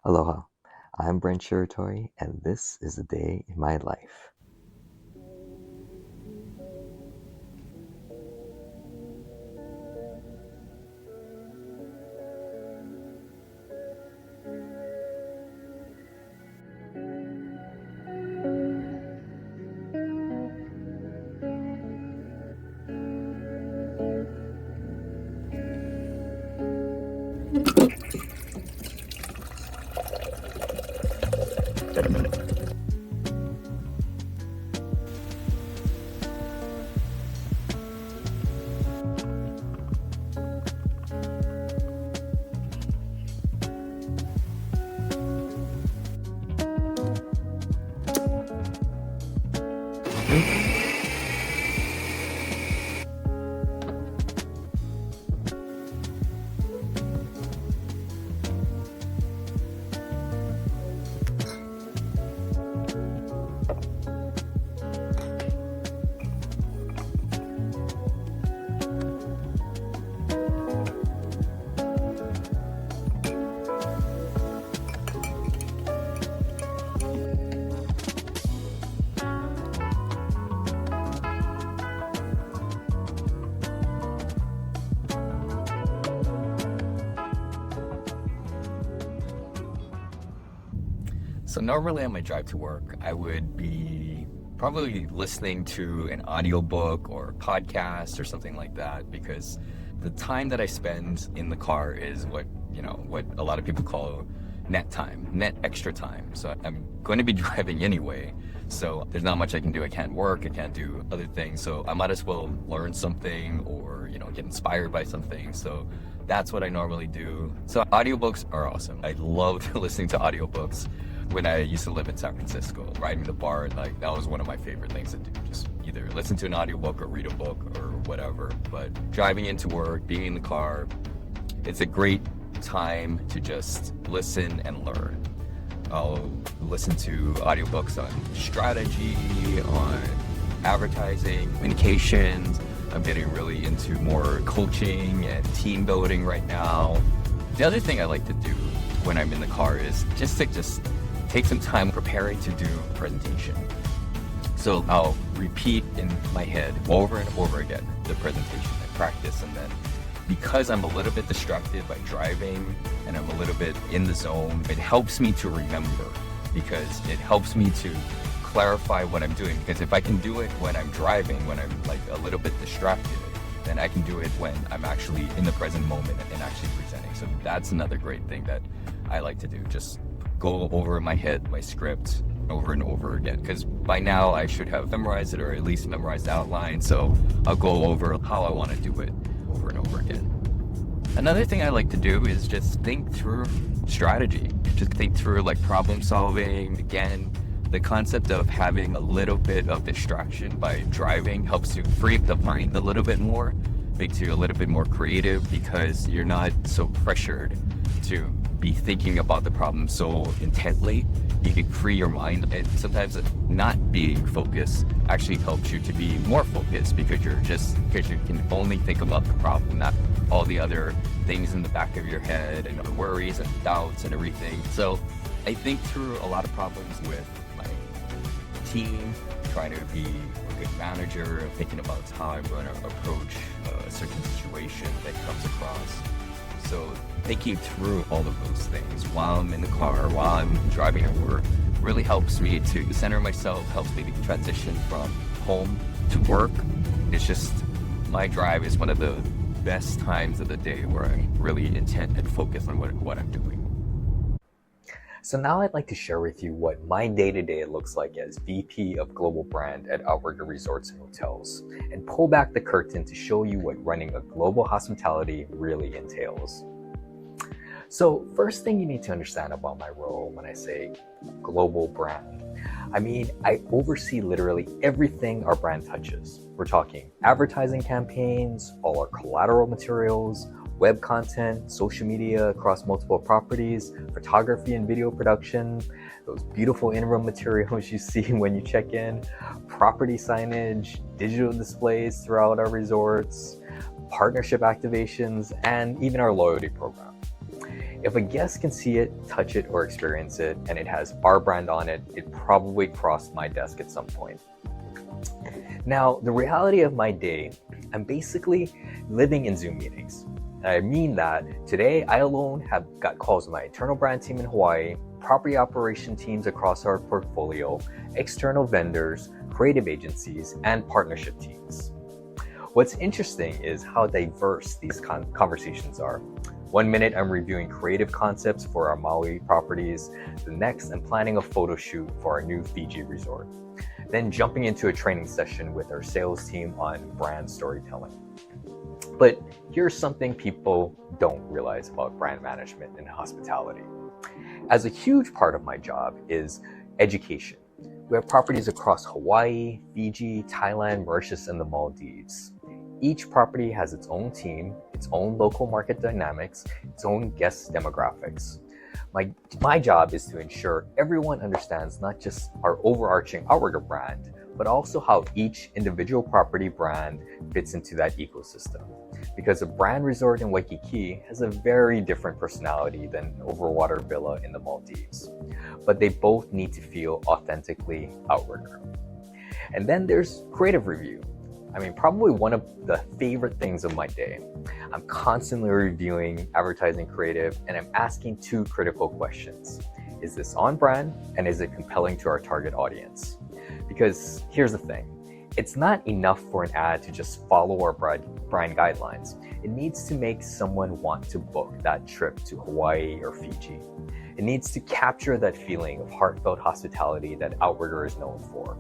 Aloha, I'm Brent Shiratori, and this is a day in my life. So normally on my drive to work, I would be probably listening to an audiobook or podcast or something like that because the time that I spend in the car is what a lot of people call net time, net extra time. So I'm going to be driving anyway. So there's not much I can do. I can't work, I can't do other things. So I might as well learn something or, get inspired by something. So that's what I normally do. So audiobooks are awesome. I love listening to audiobooks. When I used to live in San Francisco, riding the bar, that was one of my favorite things to do. Just either listen to an audiobook or read a book or whatever. But driving into work, being in the car, it's a great time to just listen and learn. I'll listen to audiobooks on strategy, on advertising, communications. I'm getting really into more coaching and team building right now. The other thing I like to do when I'm in the car is just take some time preparing to do a presentation. So I'll repeat in my head over and over again the presentation. I practice, and then because I'm a little bit distracted by driving and I'm a little bit in the zone, it helps me to remember because it helps me to clarify what I'm doing. Because if I can do it when I'm driving, when I'm a little bit distracted, then I can do it when I'm actually in the present moment and actually presenting. So that's another great thing that I like to do. Just go over in my head my script over and over again, because by now I should have memorized it or at least memorized the outline. So I'll go over how I want to do it over and over again. Another thing I like to do is just think through strategy, just think through problem solving. Again, the concept of having a little bit of distraction by driving helps you free up the mind a little bit more, makes you a little bit more creative because you're not so pressured to be thinking about the problem so intently. You can free your mind, and sometimes not being focused actually helps you to be more focused because you can only think about the problem, not all the other things in the back of your head and the worries and doubts and everything. So I think through a lot of problems with my team, trying to be a good manager, thinking about how I'm going to approach a certain situation that comes across. So thinking through all of those things while I'm in the car, while I'm driving at work, really helps me to center myself, helps me to transition from home to work. It's just, my drive is one of the best times of the day where I'm really intent and focused on what I'm doing. So now I'd like to share with you what my day-to-day looks like as VP of Global Brand at Outrigger Resorts and Hotels, and pull back the curtain to show you what running a global hospitality really entails. So first thing you need to understand about my role when I say global brand, I oversee literally everything our brand touches. We're talking advertising campaigns, all our collateral materials, web content, social media across multiple properties, photography and video production, those beautiful in-room materials you see when you check in, property signage, digital displays throughout our resorts, partnership activations, and even our loyalty program. If a guest can see it, touch it, or experience it, and it has our brand on it, it probably crossed my desk at some point. Now, the reality of my day, I'm basically living in Zoom meetings. And I mean that today I alone have got calls with my internal brand team in Hawaii, property operation teams across our portfolio, external vendors, creative agencies, and partnership teams. What's interesting is how diverse these conversations are. One minute I'm reviewing creative concepts for our Maui properties, the next I'm planning a photo shoot for our new Fiji resort, then jumping into a training session with our sales team on brand storytelling. But here's something people don't realize about brand management in hospitality. As a huge part of my job is education. We have properties across Hawaii, Fiji, Thailand, Mauritius, and the Maldives. Each property has its own team, its own local market dynamics, its own guest demographics. My job is to ensure everyone understands not just our overarching Outrigger brand, but also how each individual property brand fits into that ecosystem. Because a brand resort in Waikiki has a very different personality than an overwater villa in the Maldives. But they both need to feel authentically Outrigger. And then there's creative review. Probably one of the favorite things of my day. I'm constantly reviewing advertising creative, and I'm asking two critical questions. Is this on brand, and is it compelling to our target audience? Because here's the thing, it's not enough for an ad to just follow our brand guidelines. It needs to make someone want to book that trip to Hawaii or Fiji. It needs to capture that feeling of heartfelt hospitality that Outrigger is known for.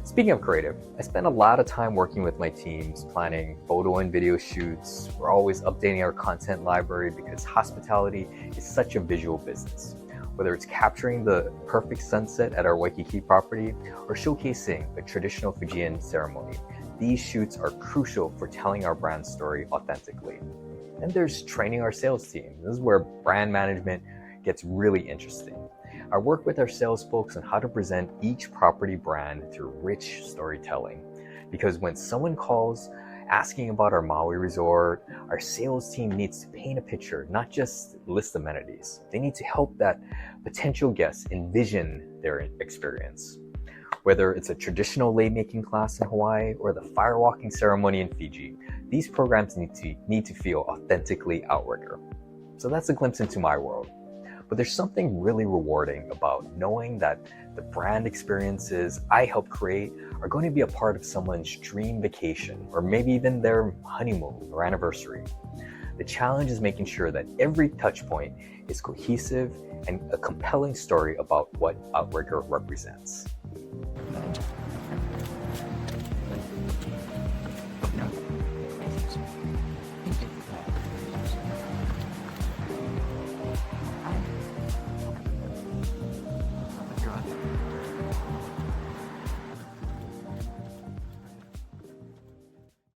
Speaking of creative, I spend a lot of time working with my teams, planning photo and video shoots. We're always updating our content library because hospitality is such a visual business. Whether it's capturing the perfect sunset at our Waikiki property or showcasing a traditional Fijian ceremony, these shoots are crucial for telling our brand story authentically. And there's training our sales team. This is where brand management gets really interesting. I work with our sales folks on how to present each property brand through rich storytelling. Because when someone calls asking about our Maui resort, our sales team needs to paint a picture, not just list amenities. They need to help that potential guest envision their experience. Whether it's a traditional lei-making class in Hawaii or the firewalking ceremony in Fiji, these programs need to feel authentically Outrigger. So that's a glimpse into my world. But there's something really rewarding about knowing that the brand experiences I help create are going to be a part of someone's dream vacation or maybe even their honeymoon or anniversary. The challenge is making sure that every touch point is cohesive and a compelling story about what Outrigger represents.